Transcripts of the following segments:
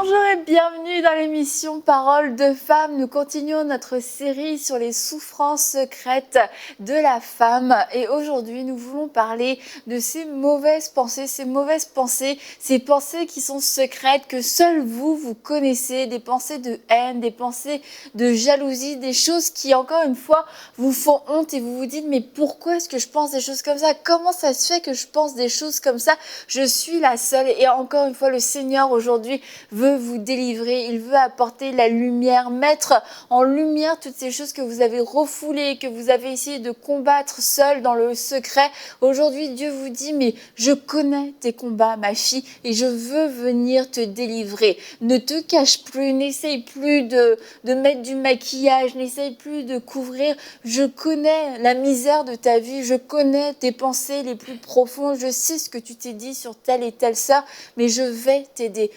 Bonjour et bienvenue dans l'émission Paroles de femmes. Nous continuons notre série sur les souffrances secrètes de la femme. Et aujourd'hui, nous voulons parler de ces mauvaises pensées, ces pensées qui sont secrètes, que seules vous connaissez, des pensées de haine, des pensées de jalousie, des choses qui, encore une fois, vous font honte et vous vous dites, mais pourquoi est-ce que je pense des choses comme ça? Comment ça se fait que je pense des choses comme ça? Je suis la seule. Et encore une fois, le Seigneur aujourd'hui veut vous délivrer, il veut apporter la lumière, mettre en lumière toutes ces choses que vous avez refoulées, que vous avez essayé de combattre seul dans le secret. Aujourd'hui, Dieu vous dit, mais je connais tes combats, ma fille, et je veux venir te délivrer. Ne te cache plus, n'essaye plus de mettre du maquillage, n'essaye plus de couvrir. Je connais la misère de ta vie, je connais tes pensées les plus profondes, je sais ce que tu t'es dit sur telle et telle sœur, mais je vais t'aider,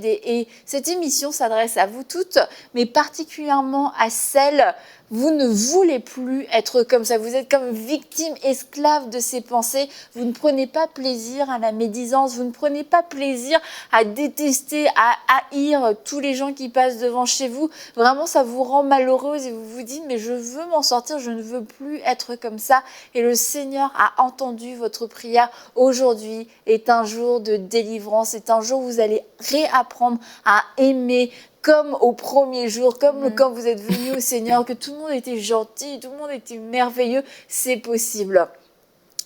Et cette émission s'adresse à vous toutes, mais particulièrement à celles, vous ne voulez plus être comme ça. Vous êtes comme victime, esclave de ces pensées. Vous ne prenez pas plaisir à la médisance, vous ne prenez pas plaisir à détester, à haïr tous les gens qui passent devant chez vous. Vraiment, ça vous rend malheureuse et vous vous dites, mais je veux m'en sortir, je ne veux plus être comme ça. Et le Seigneur a entendu votre prière. Aujourd'hui est un jour de délivrance, c'est un jour où vous allez réapprendre à aimer comme au premier jour, comme quand vous êtes venu au Seigneur, que tout le monde était gentil, tout le monde était merveilleux, c'est possible.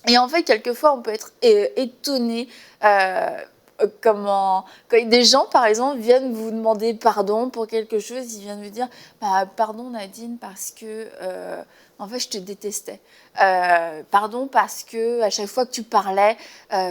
Et en fait, quelquefois, on peut être étonné quand des gens, par exemple, viennent vous demander pardon pour quelque chose, ils viennent vous dire pardon Nadine parce que en fait je te détestais, pardon parce que à chaque fois que tu parlais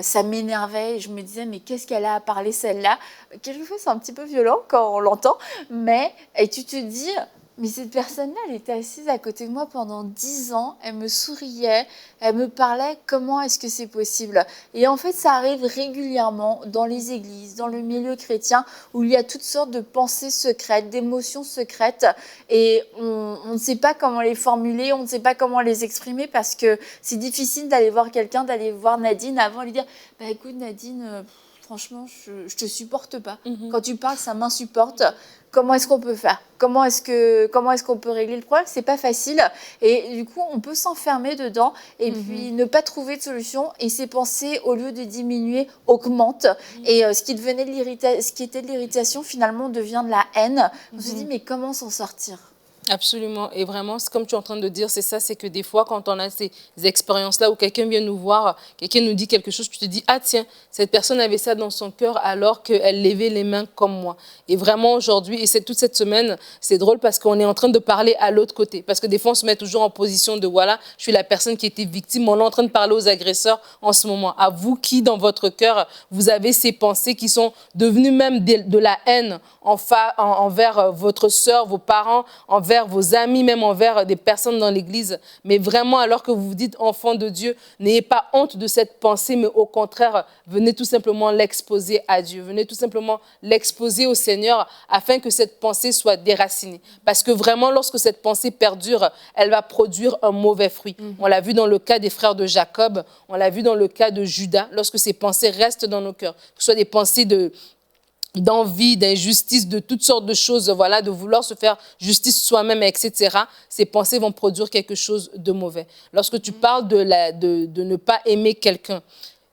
ça m'énervait et je me disais mais qu'est-ce qu'elle a à parler celle-là. Quelquefois c'est un petit peu violent quand on l'entend, mais et tu te dis mais cette personne-là, elle était assise à côté de moi pendant 10 ans, elle me souriait, elle me parlait, comment est-ce que c'est possible? Et en fait, ça arrive régulièrement dans les églises, dans le milieu chrétien, où il y a toutes sortes de pensées secrètes, d'émotions secrètes, et on ne sait pas comment les formuler, on ne sait pas comment les exprimer, parce que c'est difficile d'aller voir quelqu'un, d'aller voir Nadine avant et lui dire « Bah écoute Nadine, franchement, je te supporte pas. Quand tu parles, ça m'insupporte. Comment est-ce qu'on peut faire? Comment est-ce qu'on peut régler le problème? C'est pas facile. Et du coup, on peut s'enfermer dedans et puis ne pas trouver de solution. Et ces pensées, au lieu de diminuer, augmentent. Et ce qui était de l'irritation, finalement, devient de la haine. On se dit, mais comment s'en sortir? Absolument. Et vraiment, comme tu es en train de dire, c'est ça, c'est que des fois, quand on a ces expériences-là où quelqu'un vient nous voir, quelqu'un nous dit quelque chose, tu te dis, ah tiens, cette personne avait ça dans son cœur alors qu'elle levait les mains comme moi. Et vraiment, aujourd'hui, et c'est toute cette semaine, c'est drôle parce qu'on est en train de parler à l'autre côté. Parce que des fois, on se met toujours en position de, voilà, je suis la personne qui était victime. On est en train de parler aux agresseurs en ce moment. À vous qui, dans votre cœur, vous avez ces pensées qui sont devenues même de la haine envers votre sœur, vos parents, envers vos amis, même envers des personnes dans l'église. Mais vraiment, alors que vous vous dites enfant de Dieu, n'ayez pas honte de cette pensée, mais au contraire, venez tout simplement l'exposer à Dieu. Venez tout simplement l'exposer au Seigneur afin que cette pensée soit déracinée. Parce que vraiment, lorsque cette pensée perdure, elle va produire un mauvais fruit. On l'a vu dans le cas des frères de Jacob, on l'a vu dans le cas de Judas, lorsque ces pensées restent dans nos cœurs, que ce soit des pensées d'envie, d'injustice, de toutes sortes de choses, voilà, de vouloir se faire justice soi-même, etc., ces pensées vont produire quelque chose de mauvais. Lorsque tu parles de ne pas aimer quelqu'un,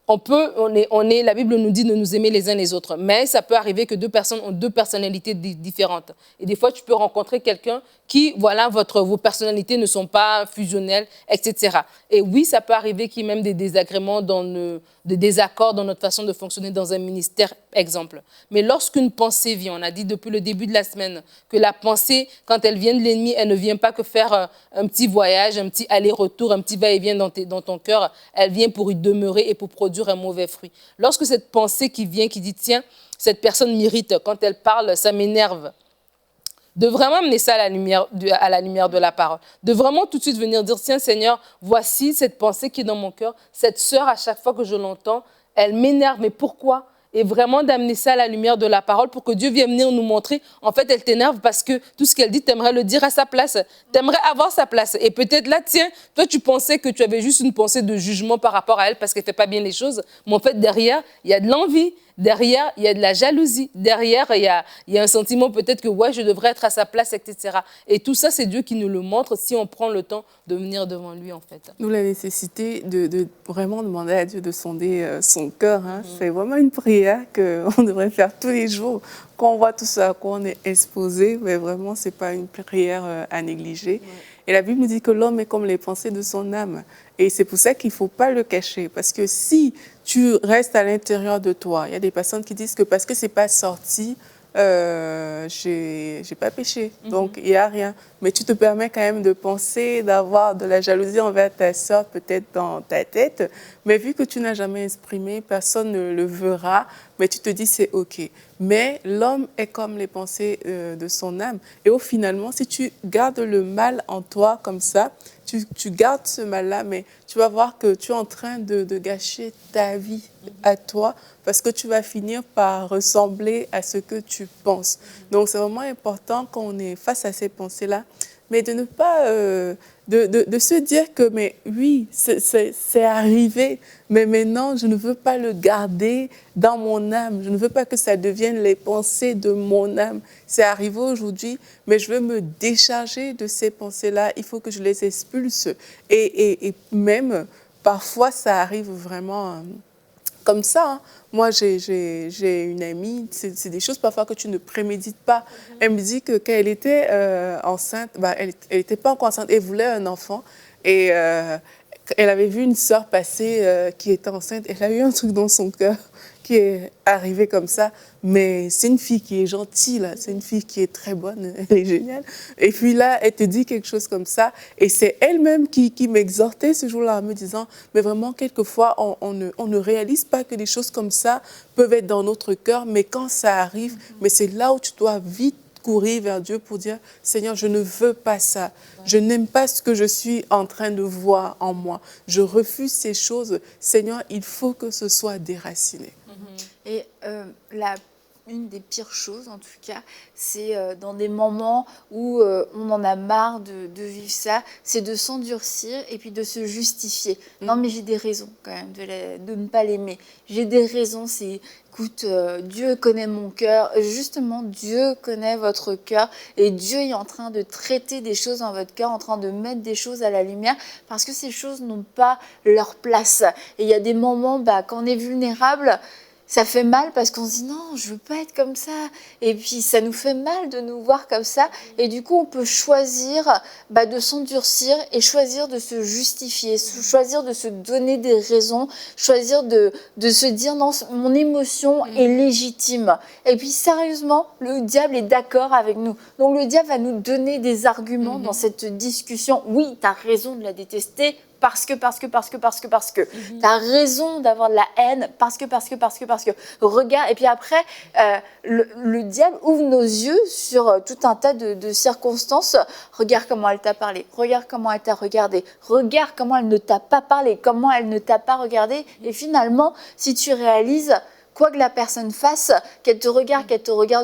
la Bible nous dit de nous aimer les uns les autres, mais ça peut arriver que deux personnes ont deux personnalités différentes. Et des fois, tu peux rencontrer quelqu'un qui, voilà, vos personnalités ne sont pas fusionnelles, etc. Et oui, ça peut arriver qu'il y ait même des désagréments, des désaccords dans notre façon de fonctionner dans un ministère, exemple. Mais lorsqu'une pensée vient, on a dit depuis le début de la semaine que la pensée, quand elle vient de l'ennemi, elle ne vient pas que faire un petit voyage, un petit aller-retour, un petit va-et-vient dans ton cœur. Elle vient pour y demeurer et pour produire un mauvais fruit. Lorsque cette pensée qui vient, qui dit, tiens, cette personne m'irrite, quand elle parle, ça m'énerve, de vraiment amener ça à la lumière de la parole. De vraiment tout de suite venir dire, tiens Seigneur, voici cette pensée qui est dans mon cœur. Cette sœur, à chaque fois que je l'entends, elle m'énerve. Mais pourquoi? Et vraiment d'amener ça à la lumière de la parole pour que Dieu vienne venir nous montrer. En fait, elle t'énerve parce que tout ce qu'elle dit, tu aimerais le dire à sa place. Tu aimerais avoir sa place. Et peut-être là, tiens, toi, tu pensais que tu avais juste une pensée de jugement par rapport à elle parce qu'elle ne fait pas bien les choses. Mais en fait, derrière, il y a de l'envie. Derrière, il y a de la jalousie. Derrière, il y a un sentiment peut-être que ouais, je devrais être à sa place, etc. Et tout ça, c'est Dieu qui nous le montre si on prend le temps de venir devant lui, en fait. Nous, la nécessité de vraiment demander à Dieu de sonder son cœur, hein. C'est vraiment une prière qu'on devrait faire tous les jours. Quand on voit tout ça, quand on est exposé, mais vraiment, ce n'est pas une prière à négliger. Et la Bible nous dit que l'homme est comme les pensées de son âme. Et c'est pour ça qu'il ne faut pas le cacher. Parce que si tu restes à l'intérieur de toi, il y a des personnes qui disent que parce que ce n'est pas sorti, j'ai pas péché, donc il n'y a rien. Mais tu te permets quand même de penser, d'avoir de la jalousie envers ta sœur, peut-être dans ta tête. Mais vu que tu n'as jamais exprimé, personne ne le verra, mais tu te dis c'est OK. Mais l'homme est comme les pensées de son âme. Et au finalement, si tu gardes le mal en toi comme ça, tu gardes ce mal-là, mais tu vas voir que tu es en train de gâcher ta vie à toi parce que tu vas finir par ressembler à ce que tu penses. Donc, c'est vraiment important quand on est face à ces pensées-là, mais de ne pas... de se dire que, mais oui, c'est arrivé, mais maintenant, je ne veux pas le garder dans mon âme. Je ne veux pas que ça devienne les pensées de mon âme. C'est arrivé aujourd'hui, mais je veux me décharger de ces pensées-là. Il faut que je les expulse. Et même, parfois, ça arrive vraiment comme ça. Hein. Moi, j'ai une amie, c'est des choses parfois que tu ne prémédites pas. Elle me dit que quand elle était enceinte, bah, elle n'était pas encore enceinte, elle voulait un enfant. Et elle avait vu une sœur passer qui était enceinte. Elle a eu un truc dans son cœur qui est arrivé comme ça. Mais c'est une fille qui est gentille, là. C'est une fille qui est très bonne, elle est géniale. Et puis là, elle te dit quelque chose comme ça. Et c'est elle-même qui m'exhortait ce jour-là en me disant, mais vraiment, quelquefois, on ne réalise pas que des choses comme ça peuvent être dans notre cœur. Mais quand ça arrive, mais c'est là où tu dois vite courir vers Dieu pour dire, Seigneur, je ne veux pas ça. Je n'aime pas ce que je suis en train de voir en moi. Je refuse ces choses. Seigneur, il faut que ce soit déraciné. Et une des pires choses, en tout cas, c'est dans des moments où on en a marre de vivre ça, c'est de s'endurcir et puis de se justifier. Non, mais j'ai des raisons quand même de ne pas l'aimer. J'ai des raisons, c'est... Écoute, Dieu connaît mon cœur. Justement, Dieu connaît votre cœur et Dieu est en train de traiter des choses dans votre cœur, en train de mettre des choses à la lumière parce que ces choses n'ont pas leur place. Et il y a des moments, quand on est vulnérable, ça fait mal parce qu'on se dit non, je veux pas être comme ça. Et puis ça nous fait mal de nous voir comme ça. Et du coup, on peut choisir de s'endurcir et choisir de se justifier, choisir de se donner des raisons, choisir de se dire non, mon émotion est légitime. Et puis sérieusement, le diable est d'accord avec nous. Donc le diable va nous donner des arguments dans cette discussion. Oui, tu as raison de la détester. Parce que. Tu as raison d'avoir de la haine, parce que. Regarde, et puis après, le diable ouvre nos yeux sur tout un tas de circonstances. Regarde comment elle t'a parlé, regarde comment elle t'a regardé, regarde comment elle ne t'a pas parlé, comment elle ne t'a pas regardé. Et finalement, si tu réalises... Quoi que la personne fasse, qu'elle te regarde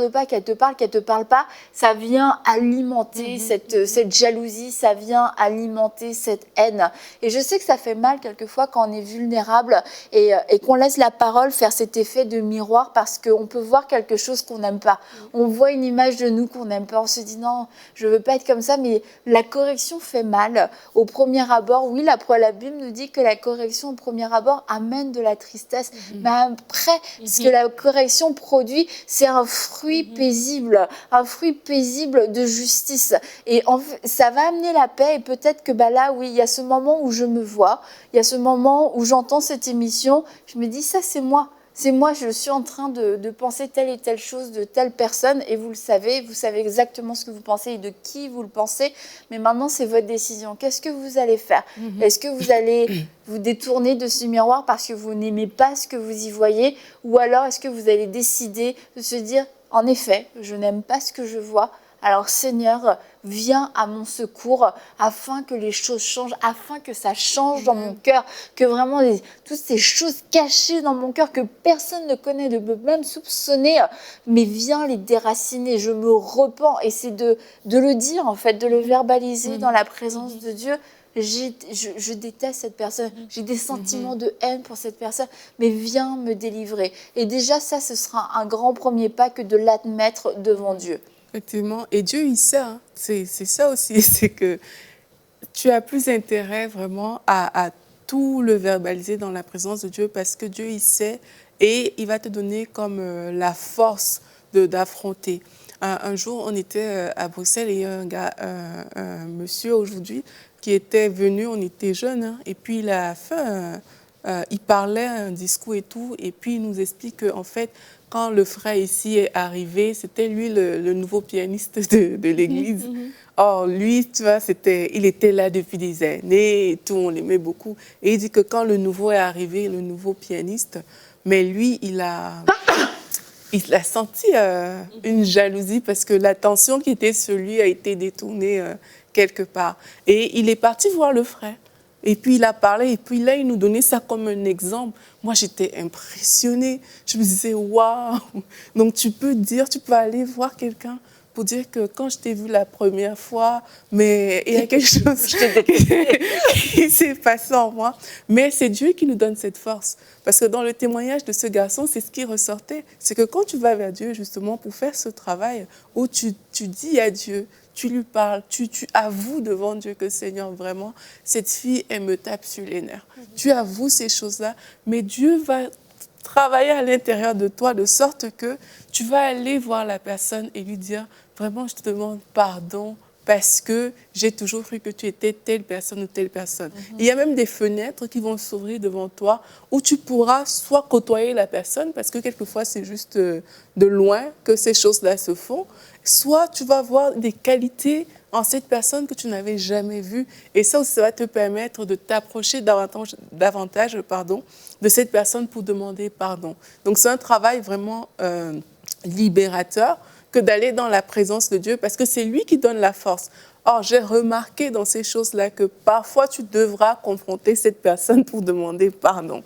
pas, qu'elle te parle pas, ça vient alimenter cette jalousie, ça vient alimenter cette haine. Et je sais que ça fait mal quelquefois quand on est vulnérable et qu'on laisse la parole faire cet effet de miroir parce qu'on peut voir quelque chose qu'on n'aime pas. On voit une image de nous qu'on n'aime pas, on se dit non, je veux pas être comme ça, mais la correction fait mal. Au premier abord, oui, la Bible nous dit que la correction au premier abord amène de la tristesse, mais après, ce que la correction produit, c'est un fruit paisible de justice. Et ça va amener la paix. Et peut-être que là, oui, il y a ce moment où je me vois, il y a ce moment où j'entends cette émission, je me dis, ça, c'est moi. C'est moi, je suis en train de penser telle et telle chose de telle personne et vous savez exactement ce que vous pensez et de qui vous le pensez. Mais maintenant, c'est votre décision. Qu'est-ce que vous allez faire ? Est-ce que vous allez vous détourner de ce miroir parce que vous n'aimez pas ce que vous y voyez ? Ou alors, est-ce que vous allez décider de se dire, en effet, je n'aime pas ce que je vois. Alors Seigneur, viens à mon secours afin que les choses changent, afin que ça change dans mon cœur, que vraiment toutes ces choses cachées dans mon cœur que personne ne connaît, ne peut même soupçonner, mais viens les déraciner, je me repens. Et c'est de le dire en fait, de le verbaliser dans la présence de Dieu. je déteste cette personne, j'ai des sentiments de haine pour cette personne, mais viens me délivrer. Et déjà, ça, ce sera un grand premier pas que de l'admettre devant Dieu. Effectivement. Et Dieu, il sait. Hein. C'est ça aussi. C'est que tu as plus intérêt vraiment à tout le verbaliser dans la présence de Dieu parce que Dieu, il sait et il va te donner comme la force d'affronter. Un jour, on était à Bruxelles et un monsieur aujourd'hui qui était venu, on était jeunes, hein, et puis il a fait il parlait un discours et tout, et puis il nous explique qu'en fait, quand le frère ici est arrivé, c'était lui le nouveau pianiste de l'église. Or, lui, tu vois, il était là depuis des années et tout, on l'aimait beaucoup. Et il dit que quand le nouveau est arrivé, le nouveau pianiste, mais lui, il a senti une jalousie parce que l'attention qui était sur lui a été détournée quelque part. Et il est parti voir le frère. Et puis, il a parlé, et puis là, il nous donnait ça comme un exemple. Moi, j'étais impressionnée. Je me disais, waouh! Donc, tu peux aller voir quelqu'un pour dire que quand je t'ai vu la première fois, mais il y a quelque chose qui s'est passé en moi. Mais c'est Dieu qui nous donne cette force. Parce que dans le témoignage de ce garçon, c'est ce qui ressortait. C'est que quand tu vas vers Dieu, justement, pour faire ce travail, où tu dis à Dieu, tu lui parles, tu avoues devant Dieu que Seigneur, vraiment, cette fille, elle me tape sur les nerfs. Tu avoues ces choses-là, mais Dieu va travailler à l'intérieur de toi de sorte que tu vas aller voir la personne et lui dire, vraiment, je te demande pardon parce que j'ai toujours cru que tu étais telle personne ou telle personne. Il y a même des fenêtres qui vont s'ouvrir devant toi où tu pourras soit côtoyer la personne, parce que quelquefois, c'est juste de loin que ces choses-là se font, soit tu vas voir des qualités en cette personne que tu n'avais jamais vues. Et ça aussi, ça va te permettre de t'approcher davantage de cette personne pour demander pardon. Donc, c'est un travail vraiment libérateur que d'aller dans la présence de Dieu parce que c'est lui qui donne la force. Or, j'ai remarqué dans ces choses-là que parfois, tu devras confronter cette personne pour demander pardon.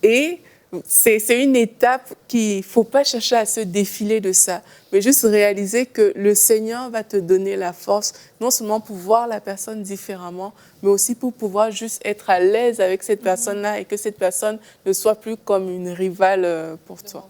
Et c'est une étape qu'il ne faut pas chercher à se défiler de ça, mais juste réaliser que le Seigneur va te donner la force, non seulement pour voir la personne différemment, mais aussi pour pouvoir juste être à l'aise avec cette personne-là et que cette personne ne soit plus comme une rivale pour toi.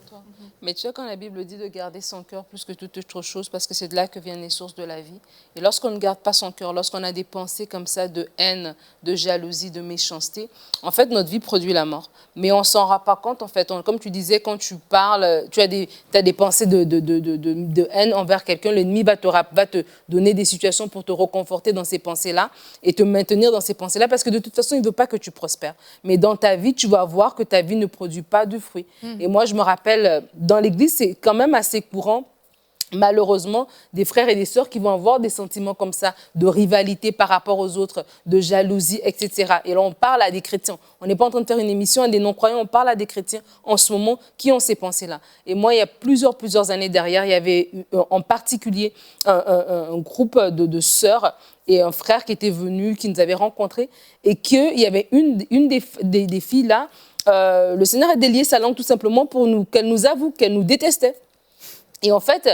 Mais tu sais, quand la Bible dit de garder son cœur plus que toute autre chose, parce que c'est de là que viennent les sources de la vie. Et lorsqu'on ne garde pas son cœur, lorsqu'on a des pensées comme ça de haine, de jalousie, de méchanceté, en fait, notre vie produit la mort. Mais on ne s'en rend pas compte, en fait. Comme tu disais, quand tu parles, tu as des pensées de haine envers quelqu'un, l'ennemi va te donner des situations pour te reconforter dans ces pensées-là et te maintenir dans ces pensées-là, parce que de toute façon, il ne veut pas que tu prospères. Mais dans ta vie, tu vas voir que ta vie ne produit pas de fruits. Et moi, je me rappelle, dans l'église, c'est quand même assez courant, malheureusement, des frères et des sœurs qui vont avoir des sentiments comme ça, de rivalité par rapport aux autres, de jalousie, etc. Et là, on parle à des chrétiens. On n'est pas en train de faire une émission à des non-croyants, on parle à des chrétiens en ce moment qui ont ces pensées-là. Et moi, il y a plusieurs années derrière, il y avait en particulier un groupe de sœurs et un frère qui était venu, qui nous avait rencontrés, et qu'il y avait une des filles là, le Seigneur a délié sa langue tout simplement pour qu'elle nous avoue qu'elle nous détestait. Et en fait,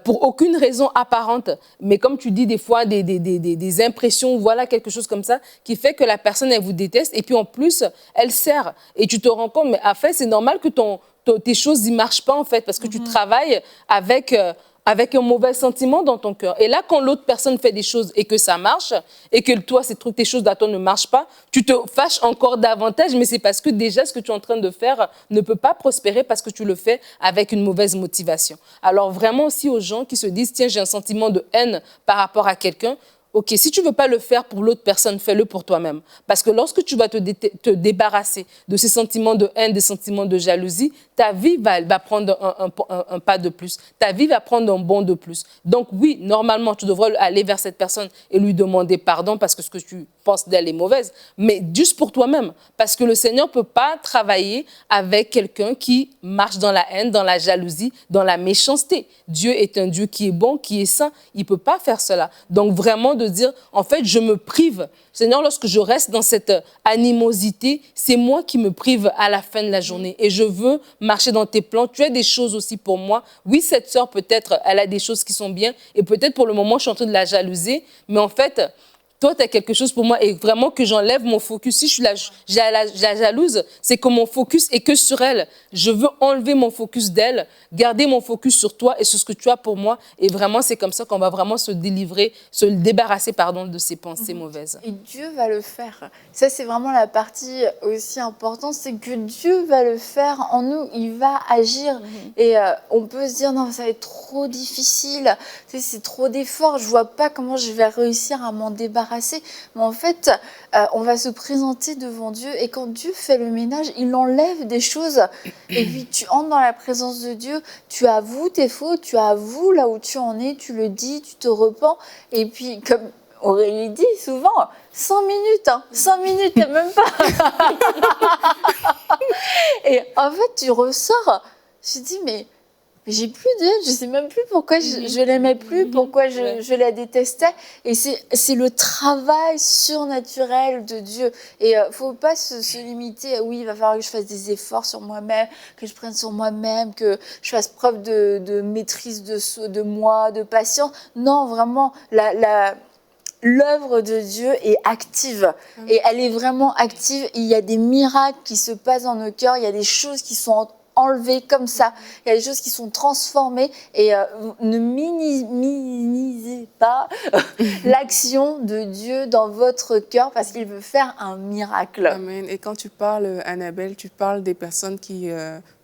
pour aucune raison apparente, mais comme tu dis, des fois, des impressions, voilà, quelque chose comme ça, qui fait que la personne, elle vous déteste, et puis en plus, elle sert. Et tu te rends compte, mais en fait, c'est normal que tes choses ne marchent pas, en fait, parce que tu travailles avec un mauvais sentiment dans ton cœur. Et là, quand l'autre personne fait des choses et que ça marche, et que toi, tes choses à toi ne marchent pas, tu te fâches encore davantage, mais c'est parce que déjà, ce que tu es en train de faire ne peut pas prospérer parce que tu le fais avec une mauvaise motivation. Alors vraiment aussi aux gens qui se disent, tiens, j'ai un sentiment de haine par rapport à quelqu'un, OK, si tu ne veux pas le faire pour l'autre personne, fais-le pour toi-même. Parce que lorsque tu vas te débarrasser de ces sentiments de haine, des sentiments de jalousie, ta vie va prendre un pas de plus. Ta vie va prendre un bond de plus. Donc oui, normalement, tu devrais aller vers cette personne et lui demander pardon parce que ce que tu penses d'elle est mauvaise, mais juste pour toi-même. Parce que le Seigneur ne peut pas travailler avec quelqu'un qui marche dans la haine, dans la jalousie, dans la méchanceté. Dieu est un Dieu qui est bon, qui est saint. Il ne peut pas faire cela. Donc vraiment de dire, en fait, je me prive. Seigneur, lorsque je reste dans cette animosité, c'est moi qui me prive à la fin de la journée. Et je veux marcher dans tes plans. Tu as des choses aussi pour moi. Oui, cette sœur, peut-être, elle a des choses qui sont bien. Et peut-être pour le moment, je suis en train de la jalouser. Mais en fait, toi, tu as quelque chose pour moi et vraiment que j'enlève mon focus. Si je suis la jalouse, c'est que mon focus est que sur elle. Je veux enlever mon focus d'elle, garder mon focus sur toi et sur ce que tu as pour moi. Et vraiment, c'est comme ça qu'on va vraiment se délivrer, se débarrasser, pardon, de ces pensées mauvaises. Et Dieu va le faire. Ça, c'est vraiment la partie aussi importante, c'est que Dieu va le faire en nous, il va agir. Et on peut se dire, non, ça va être trop difficile, tu sais, c'est trop d'efforts, je vois pas comment je vais réussir à m'en débarrasser. Mais en fait, on va se présenter devant Dieu et quand Dieu fait le ménage, il enlève des choses. Et puis tu entres dans la présence de Dieu, tu avoues tes fautes, tu avoues là où tu en es, tu le dis, tu te repens. Et puis, comme Aurélie dit souvent, 100 minutes, 100 minutes, même pas. Et en fait, tu ressors, tu te dis, mais j'ai plus d'elle, je sais même plus pourquoi je l'aimais plus, pourquoi je la détestais. Et c'est le travail surnaturel de Dieu. Et faut pas se limiter, oui, il va falloir que je fasse des efforts sur moi-même, que je prenne sur moi-même, que je fasse preuve de maîtrise de moi, de patience. Non, vraiment, l'œuvre de Dieu est active et elle est vraiment active. Il y a des miracles qui se passent dans nos cœurs, il y a des choses qui sont enlevées comme ça, il y a des choses qui sont transformées et ne minimisez pas l'action de Dieu dans votre cœur parce qu'il veut faire un miracle. Amen. Et quand tu parles, Annabelle, tu parles des personnes qui,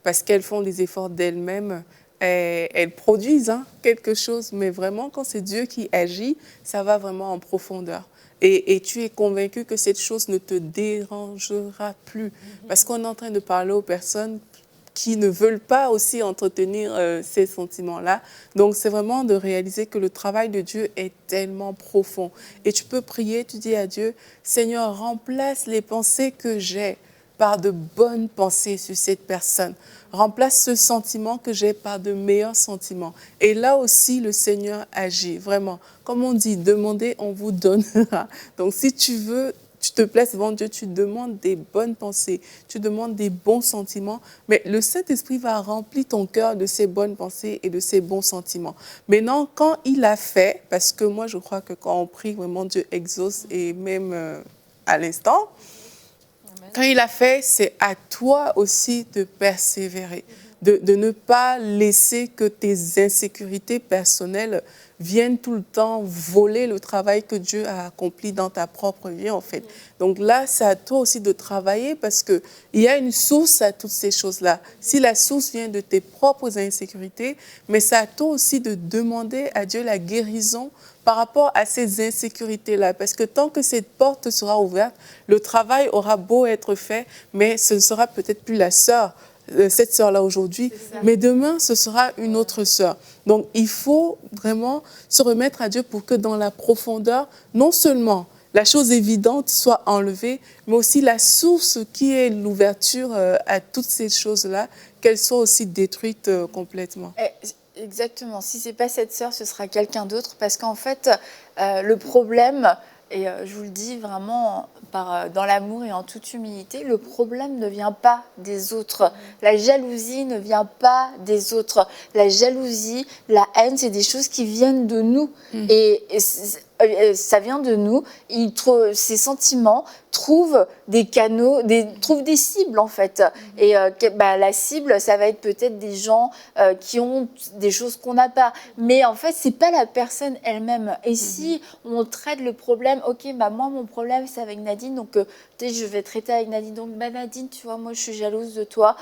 parce qu'elles font des efforts d'elles-mêmes, elles produisent quelque chose, mais vraiment, quand c'est Dieu qui agit, ça va vraiment en profondeur. Et tu es convaincu que cette chose ne te dérangera plus. Parce qu'on est en train de parler aux personnes qui ne veulent pas aussi entretenir ces sentiments-là. Donc, c'est vraiment de réaliser que le travail de Dieu est tellement profond. Et tu peux prier, tu dis à Dieu, Seigneur, remplace les pensées que j'ai par de bonnes pensées sur cette personne. Remplace ce sentiment que j'ai par de meilleurs sentiments. Et là aussi, le Seigneur agit, vraiment. Comme on dit, demandez, on vous donnera. Donc, si tu veux, tu te places devant Dieu, tu demandes des bonnes pensées, tu demandes des bons sentiments, mais le Saint-Esprit va remplir ton cœur de ces bonnes pensées et de ces bons sentiments. Maintenant, quand il a fait, parce que moi, je crois que quand on prie, vraiment, Dieu exauce, et même à l'instant, quand il a fait, c'est à toi aussi de persévérer, de ne pas laisser que tes insécurités personnelles viennent tout le temps voler le travail que Dieu a accompli dans ta propre vie, en fait. Donc là, c'est à toi aussi de travailler parce qu'il y a une source à toutes ces choses-là. Si la source vient de tes propres insécurités, mais c'est à toi aussi de demander à Dieu la guérison par rapport à ces insécurités-là. Parce que tant que cette porte sera ouverte, le travail aura beau être fait, mais ce ne sera peut-être plus la sœur, cette sœur-là aujourd'hui, mais demain, ce sera une autre sœur. Donc, il faut vraiment se remettre à Dieu pour que dans la profondeur, non seulement la chose évidente soit enlevée, mais aussi la source qui est l'ouverture à toutes ces choses-là, qu'elles soient aussi détruites complètement. Exactement. Si ce n'est pas cette sœur, ce sera quelqu'un d'autre. Parce qu'en fait, le problème, et je vous le dis vraiment dans l'amour et en toute humilité, le problème ne vient pas des autres. La jalousie ne vient pas des autres. La jalousie, la haine, c'est des choses qui viennent de nous. Et ça vient de nous. Ces sentiments trouvent des canaux, trouvent des cibles en fait. Et la cible, ça va être peut-être des gens qui ont des choses qu'on n'a pas. Mais en fait, c'est pas la personne elle-même. Et si on traite le problème, ok, moi mon problème c'est avec Nadine, donc peut-être je vais traiter avec Nadine. Donc Nadine, tu vois, moi je suis jalouse de toi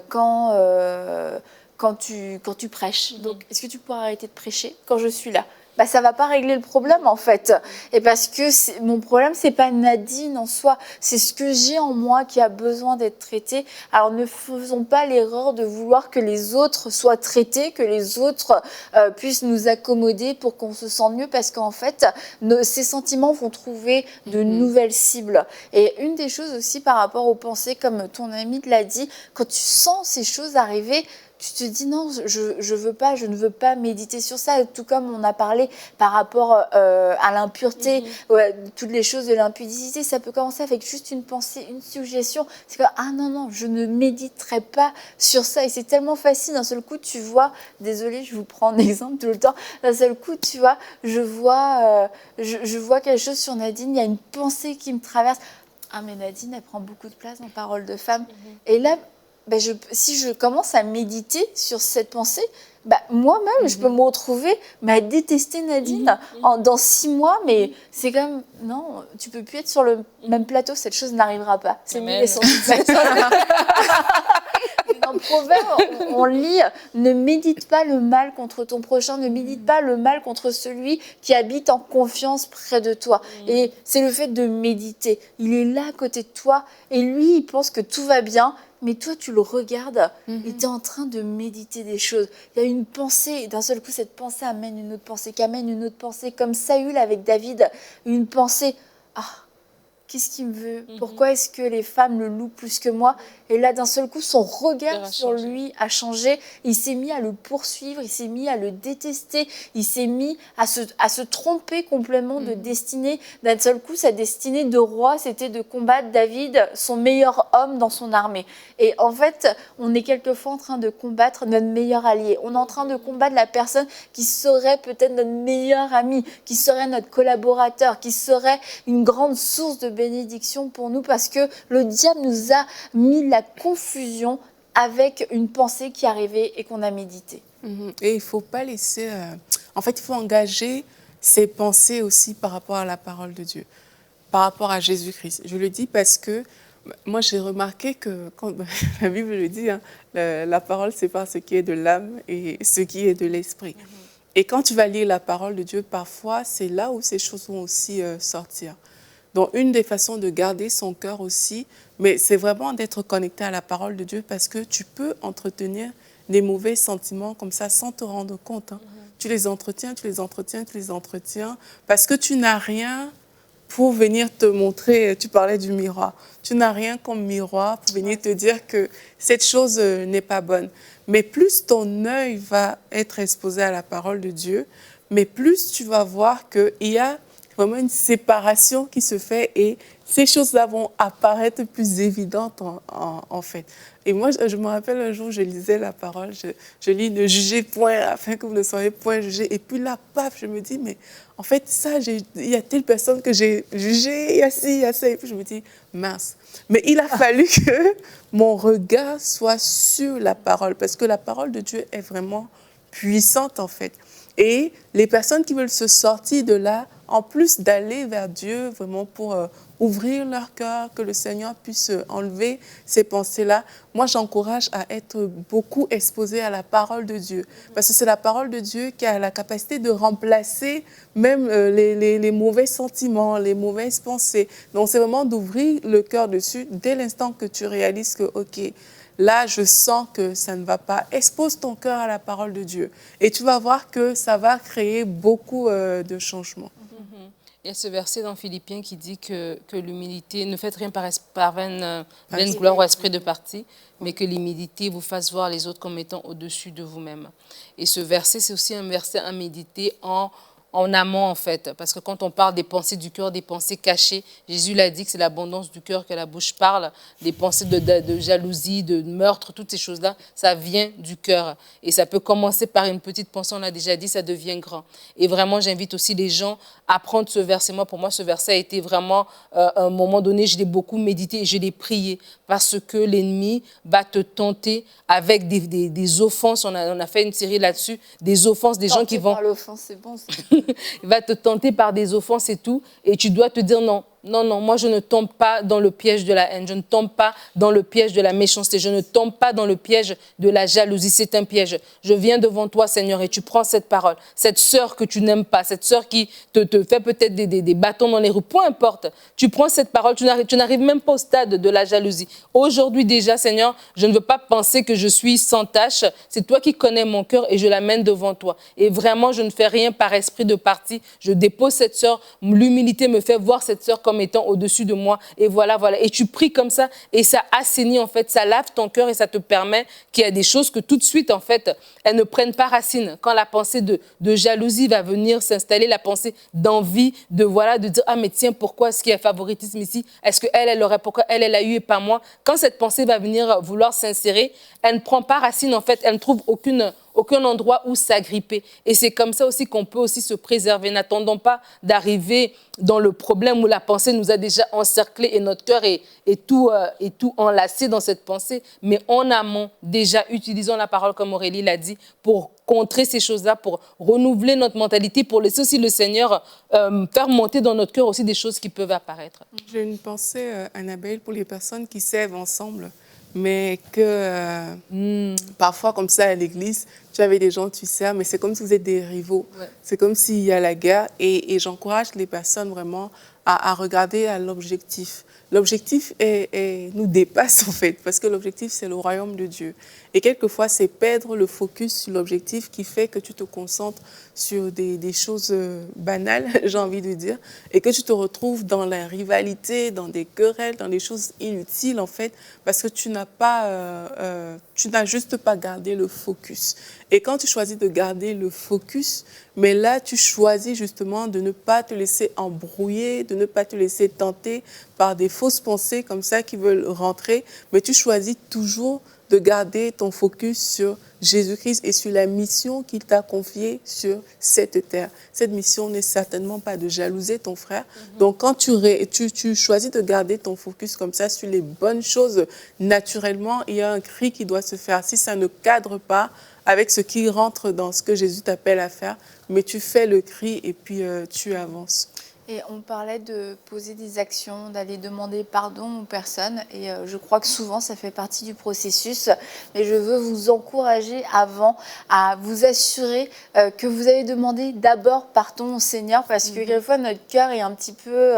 quand tu prêches. Donc est-ce que tu pourras arrêter de prêcher quand je suis là? Ça ne va pas régler le problème en fait. Et parce que mon problème, ce n'est pas Nadine en soi, c'est ce que j'ai en moi qui a besoin d'être traité. Alors ne faisons pas l'erreur de vouloir que les autres soient traités, que les autres puissent nous accommoder pour qu'on se sente mieux, parce qu'en fait, ces sentiments vont trouver de nouvelles cibles. Et une des choses aussi par rapport aux pensées, comme ton ami te l'a dit, quand tu sens ces choses arriver, tu te dis non, je ne veux pas méditer sur ça. Tout comme on a parlé par rapport à l'impureté, toutes les choses de l'impudicité, ça peut commencer avec juste une pensée, une suggestion. C'est comme, ah non, non, je ne méditerai pas sur ça. Et c'est tellement facile, d'un seul coup, tu vois, désolée, je vous prends un exemple tout le temps, d'un seul coup, tu vois, je vois quelque chose sur Nadine, il y a une pensée qui me traverse. Ah, mais Nadine, elle prend beaucoup de place dans Parole de femme. Et là, ben si je commence à méditer sur cette pensée, ben moi-même, je peux me retrouver à détester Nadine dans 6 mois, mais c'est comme, non, tu peux plus être sur le même plateau, cette chose n'arrivera pas. C'est nul et sans succès. Dans le proverbe, on lit « Ne médite pas le mal contre ton prochain, ne médite pas le mal contre celui qui habite en confiance près de toi. » Et c'est le fait de méditer. Il est là à côté de toi et lui, il pense que tout va bien, mais toi, tu le regardes et tu es en train de méditer des choses. Il y a une pensée, et d'un seul coup, cette pensée amène une autre pensée, qui amène une autre pensée, comme Saül avec David, une pensée « Ah !» Qu'est-ce qu'il me veut? Pourquoi est-ce que les femmes le louent plus que moi? Et là, d'un seul coup, son regard sur lui a changé. Il s'est mis à le poursuivre, il s'est mis à le détester, il s'est mis à se tromper complètement de destinée. D'un seul coup, sa destinée de roi, c'était de combattre David, son meilleur homme dans son armée. Et en fait, on est quelquefois en train de combattre notre meilleur allié. On est en train de combattre la personne qui serait peut-être notre meilleur ami, qui serait notre collaborateur, qui serait une grande source de bénédiction pour nous, parce que le diable nous a mis la confusion avec une pensée qui arrivait et qu'on a médité. Et il ne faut pas laisser... En fait, il faut engager ses pensées aussi par rapport à la parole de Dieu, par rapport à Jésus-Christ. Je le dis parce que moi, j'ai remarqué que, quand la Bible le dit, hein, la parole sépare ce qui est de l'âme et ce qui est de l'esprit. Et quand tu vas lire la parole de Dieu, parfois, c'est là où ces choses vont aussi sortir. Donc, une des façons de garder son cœur aussi, mais c'est vraiment d'être connecté à la parole de Dieu, parce que tu peux entretenir des mauvais sentiments comme ça sans te rendre compte. Hein. Tu les entretiens, tu les entretiens, tu les entretiens, parce que tu n'as rien pour venir te montrer. Tu parlais du miroir. Tu n'as rien comme miroir pour venir te dire que cette chose n'est pas bonne. Mais plus ton œil va être exposé à la parole de Dieu, mais plus tu vas voir qu'il y a vraiment une séparation qui se fait et ces choses-là vont apparaître plus évidentes en fait. Et moi, je me rappelle un jour, je lisais la parole, je lis « Ne jugez point afin que vous ne soyez point jugés ». Et puis là, paf, je me dis, mais en fait, ça, il y a telle personne que j'ai jugée, il y a ci, il y a ça. Et puis je me dis, mince. Mais il a fallu que mon regard soit sur la parole, parce que la parole de Dieu est vraiment puissante en fait. Et les personnes qui veulent se sortir de là, en plus d'aller vers Dieu vraiment pour ouvrir leur cœur, que le Seigneur puisse enlever ces pensées-là, moi j'encourage à être beaucoup exposé à la parole de Dieu. Parce que c'est la parole de Dieu qui a la capacité de remplacer même les mauvais sentiments, les mauvaises pensées. Donc c'est vraiment d'ouvrir le cœur dessus dès l'instant que tu réalises que, ok, là, je sens que ça ne va pas. Expose ton cœur à la parole de Dieu. Et tu vas voir que ça va créer beaucoup de changements. Il y a ce verset dans Philippiens qui dit que l'humilité, ne faites rien par vaine gloire ou esprit de parti, mais que l'humilité vous fasse voir les autres comme étant au-dessus de vous-même. Et ce verset, c'est aussi un verset à méditer en amont, en fait. Parce que quand on parle des pensées du cœur, des pensées cachées, Jésus l'a dit que c'est l'abondance du cœur que la bouche parle, des pensées de jalousie, de meurtre, toutes ces choses-là, ça vient du cœur. Et ça peut commencer par une petite pensée, on l'a déjà dit, ça devient grand. Et vraiment, j'invite aussi les gens à prendre ce verset. Moi, pour moi, ce verset a été vraiment, à un moment donné, je l'ai beaucoup médité et je l'ai prié, parce que l'ennemi va te tenter avec des offenses. On a fait une série là-dessus, des offenses, des gens qui vont... Par l'offense, c'est bon, ça. Il va te tenter par des offenses et tout, et tu dois te dire non. Non, non, moi je ne tombe pas dans le piège de la haine, je ne tombe pas dans le piège de la méchanceté, je ne tombe pas dans le piège de la jalousie, c'est un piège. Je viens devant toi, Seigneur, et tu prends cette parole, cette sœur que tu n'aimes pas, cette sœur qui te fait peut-être des bâtons dans les roues, peu importe. Tu prends cette parole, tu n'arrives même pas au stade de la jalousie. Aujourd'hui déjà, Seigneur, je ne veux pas penser que je suis sans tâche, c'est toi qui connais mon cœur et je l'amène devant toi. Et vraiment, je ne fais rien par esprit de parti, je dépose cette sœur, l'humilité me fait voir cette sœur comme comme étant au-dessus de moi. Et voilà, voilà. Et tu pries comme ça et ça assainit, en fait, ça lave ton cœur et ça te permet qu'il y a des choses que tout de suite, en fait, elles ne prennent pas racine. Quand la pensée de jalousie va venir s'installer, la pensée d'envie, de dire, ah mais tiens, pourquoi est-ce qu'il y a favoritisme ici? Est-ce qu'elle aurait, pourquoi elle a eu et pas moi? Quand cette pensée va venir vouloir s'insérer, elle ne prend pas racine, en fait, elle ne trouve aucun endroit où s'agripper. Et c'est comme ça aussi qu'on peut aussi se préserver. N'attendons pas d'arriver dans le problème où la pensée nous a déjà encerclés et notre cœur est tout enlacé dans cette pensée. Mais en amont, déjà, utilisons la parole comme Aurélie l'a dit pour contrer ces choses-là, pour renouveler notre mentalité, pour laisser aussi le Seigneur faire monter dans notre cœur aussi des choses qui peuvent apparaître. J'ai une pensée, Annabelle, pour les personnes qui servent ensemble, mais que parfois, comme ça, à l'église, tu avais des gens, tu sers, mais c'est comme si vous êtes des rivaux. Ouais. C'est comme s'il y a la guerre. Et j'encourage les personnes vraiment à regarder à l'objectif. L'objectif nous dépasse, en fait, parce que l'objectif, c'est le royaume de Dieu. Et quelquefois, c'est perdre le focus sur l'objectif qui fait que tu te concentres sur des choses banales, j'ai envie de dire, et que tu te retrouves dans la rivalité, dans des querelles, dans des choses inutiles, en fait, parce que tu n'as juste pas gardé le focus. Et quand tu choisis de garder le focus, mais là, tu choisis justement de ne pas te laisser embrouiller, de ne pas te laisser tenter par des fausses pensées comme ça qui veulent rentrer, mais tu choisis toujours de garder ton focus sur Jésus-Christ et sur la mission qu'il t'a confiée sur cette terre. Cette mission n'est certainement pas de jalouser ton frère. Donc, quand tu choisis de garder ton focus comme ça sur les bonnes choses, naturellement, il y a un cri qui doit se faire. Si ça ne cadre pas avec ce qui rentre dans ce que Jésus t'appelle à faire, mais tu fais le cri et puis tu avances. Et on parlait de poser des actions, d'aller demander pardon aux personnes. Et je crois que souvent, ça fait partie du processus. Mais je veux vous encourager avant à vous assurer que vous avez demandé d'abord pardon au Seigneur. Parce que quelquefois, notre cœur est un petit peu...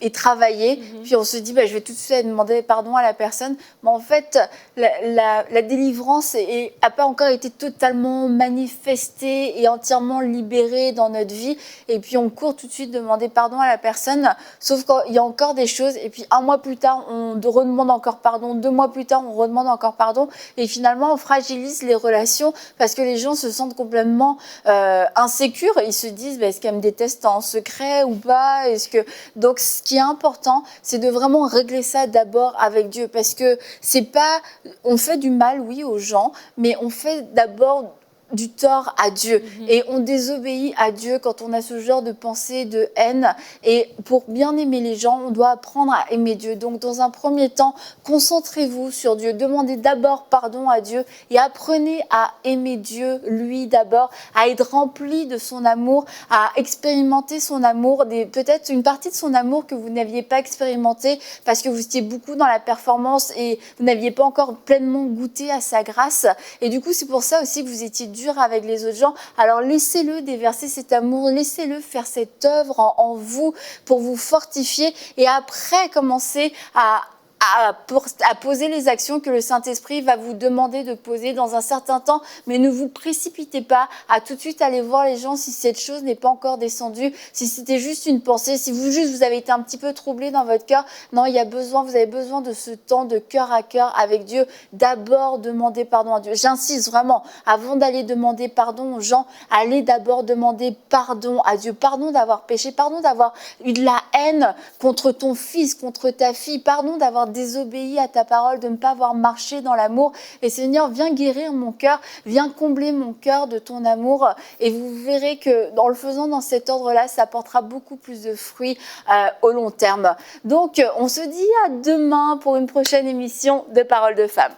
et travailler, puis on se dit je vais tout de suite demander pardon à la personne, mais en fait la délivrance n'a pas encore été totalement manifestée et entièrement libérée dans notre vie, et puis on court tout de suite demander pardon à la personne, sauf qu'il y a encore des choses, et puis un mois plus tard on redemande encore pardon, 2 mois plus tard on redemande encore pardon, et finalement on fragilise les relations parce que les gens se sentent complètement insécures, ils se disent est-ce qu'elle me déteste en secret ou pas, donc ce qui est important, c'est de vraiment régler ça d'abord avec Dieu, parce que c'est pas, on fait du mal, oui, aux gens, mais on fait d'abord du tort à Dieu. Et on désobéit à Dieu quand on a ce genre de pensée de haine. Et pour bien aimer les gens, on doit apprendre à aimer Dieu. Donc, dans un premier temps, concentrez-vous sur Dieu. Demandez d'abord pardon à Dieu et apprenez à aimer Dieu, lui d'abord, à être rempli de son amour, à expérimenter son amour, peut-être une partie de son amour que vous n'aviez pas expérimenté parce que vous étiez beaucoup dans la performance et vous n'aviez pas encore pleinement goûté à sa grâce. Et du coup, c'est pour ça aussi que vous étiez dur avec les autres gens. Alors laissez-le déverser cet amour, laissez-le faire cette œuvre en vous pour vous fortifier, et après commencez à poser les actions que le Saint-Esprit va vous demander de poser dans un certain temps, mais ne vous précipitez pas à tout de suite aller voir les gens si cette chose n'est pas encore descendue, si c'était juste une pensée, si vous avez été un petit peu troublé dans votre cœur. Non, vous avez besoin de ce temps de cœur à cœur avec Dieu. D'abord, demandez pardon à Dieu. J'insiste vraiment, avant d'aller demander pardon aux gens, allez d'abord demander pardon à Dieu. Pardon d'avoir péché, pardon d'avoir eu de la haine contre ton fils, contre ta fille, pardon d'avoir désobéi à ta parole, de ne pas avoir marché dans l'amour. Et Seigneur, viens guérir mon cœur, viens combler mon cœur de ton amour. Et vous verrez que dans le faisant dans cet ordre-là, ça apportera beaucoup plus de fruits au long terme. Donc, on se dit à demain pour une prochaine émission de Paroles de Femmes.